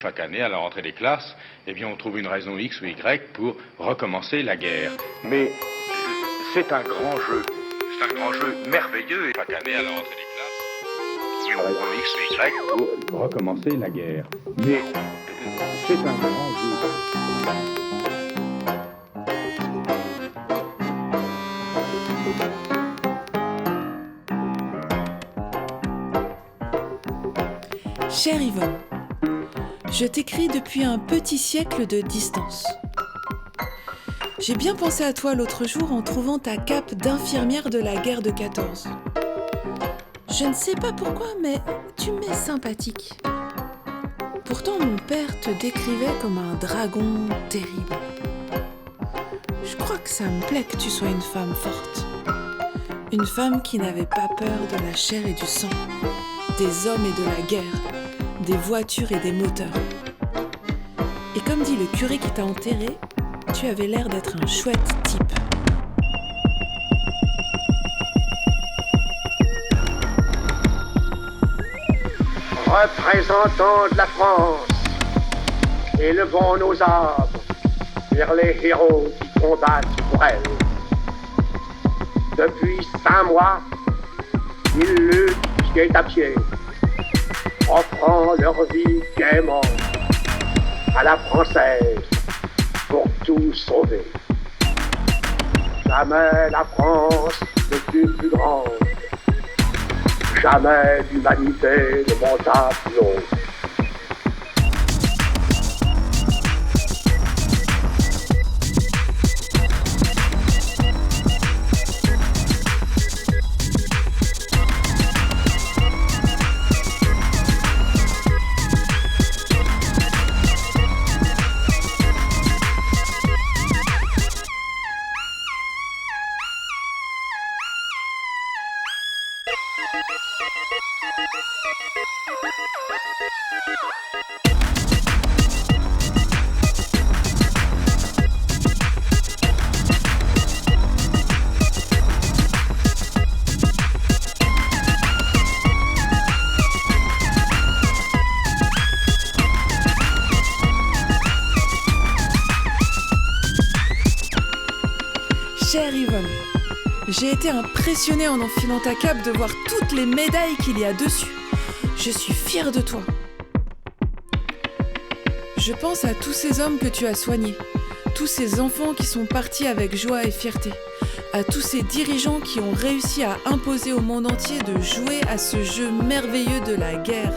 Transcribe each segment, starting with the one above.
Chaque année, à la rentrée des classes, on trouve une raison X ou Y pour recommencer la guerre. Mais c'est un grand jeu. C'est un grand jeu merveilleux. Et chaque année, à la rentrée des classes, une raison X ou Y pour recommencer la guerre. Mais c'est un grand jeu. Chère Yvonne, je t'écris depuis un petit siècle de distance. J'ai bien pensé à toi l'autre jour en trouvant ta cape d'infirmière de la guerre de 14. Je ne sais pas pourquoi, mais tu m'es sympathique. Pourtant, mon père te décrivait comme un dragon terrible. Je crois que ça me plaît que tu sois une femme forte. Une femme qui n'avait pas peur de la chair et du sang, des hommes et de la guerre, des voitures et des moteurs. Et comme dit le curé qui t'a enterré, tu avais l'air d'être un chouette type. Représentants de la France, élevons nos armes vers les héros qui combattent pour elle. Depuis 5 mois, ils luttent pied à pied, offrant leur vie gaiement à la française pour tout sauver. Jamais la France ne fut plus grande, jamais l'humanité ne monta plus haut. Chère Yvonne, j'ai été impressionnée en enfilant ta cape de voir toutes les médailles qu'il y a dessus. Je suis fière de toi. Je pense à tous ces hommes que tu as soignés, tous ces enfants qui sont partis avec joie et fierté, à tous ces dirigeants qui ont réussi à imposer au monde entier de jouer à ce jeu merveilleux de la guerre.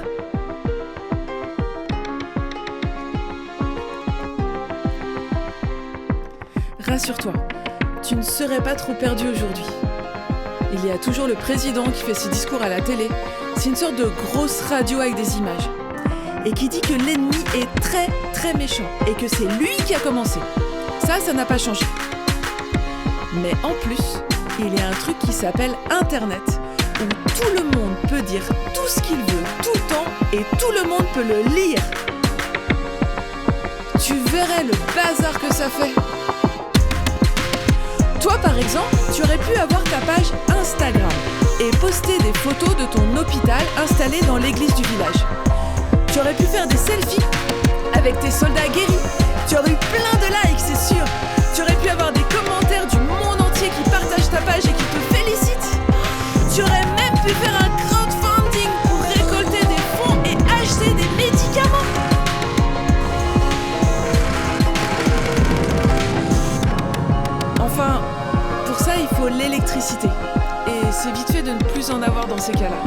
Rassure-toi, tu ne serais pas trop perdu aujourd'hui. Il y a toujours le président qui fait ses discours à la télé. C'est une sorte de grosse radio avec des images. Et qui dit que l'ennemi est très très méchant et que c'est lui qui a commencé. Ça n'a pas changé. Mais en plus, il y a un truc qui s'appelle Internet, où tout le monde peut dire tout ce qu'il veut, tout le temps, et tout le monde peut le lire. Tu verrais le bazar que ça fait. Toi, par exemple, tu aurais pu avoir ta page Instagram et poster des photos de ton hôpital installé dans l'église du village. Tu aurais pu faire des selfies avec tes soldats guéris. Tu aurais eu plein de likes, c'est sûr. Tu aurais pu avoir des commentaires du monde entier qui partagent ta page et qui te félicitent. Tu aurais même pu faire un crowdfunding pour récolter des fonds et acheter des médicaments. Enfin, pour ça, il faut l'électricité. Et c'est vite fait de ne plus en avoir dans ces cas-là.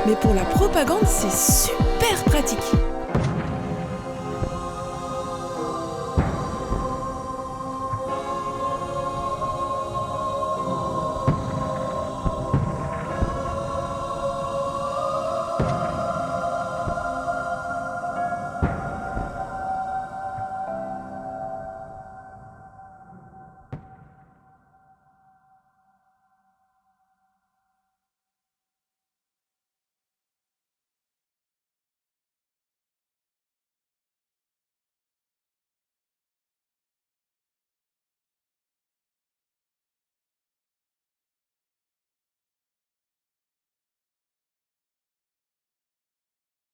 Mais pour la propagande, c'est super.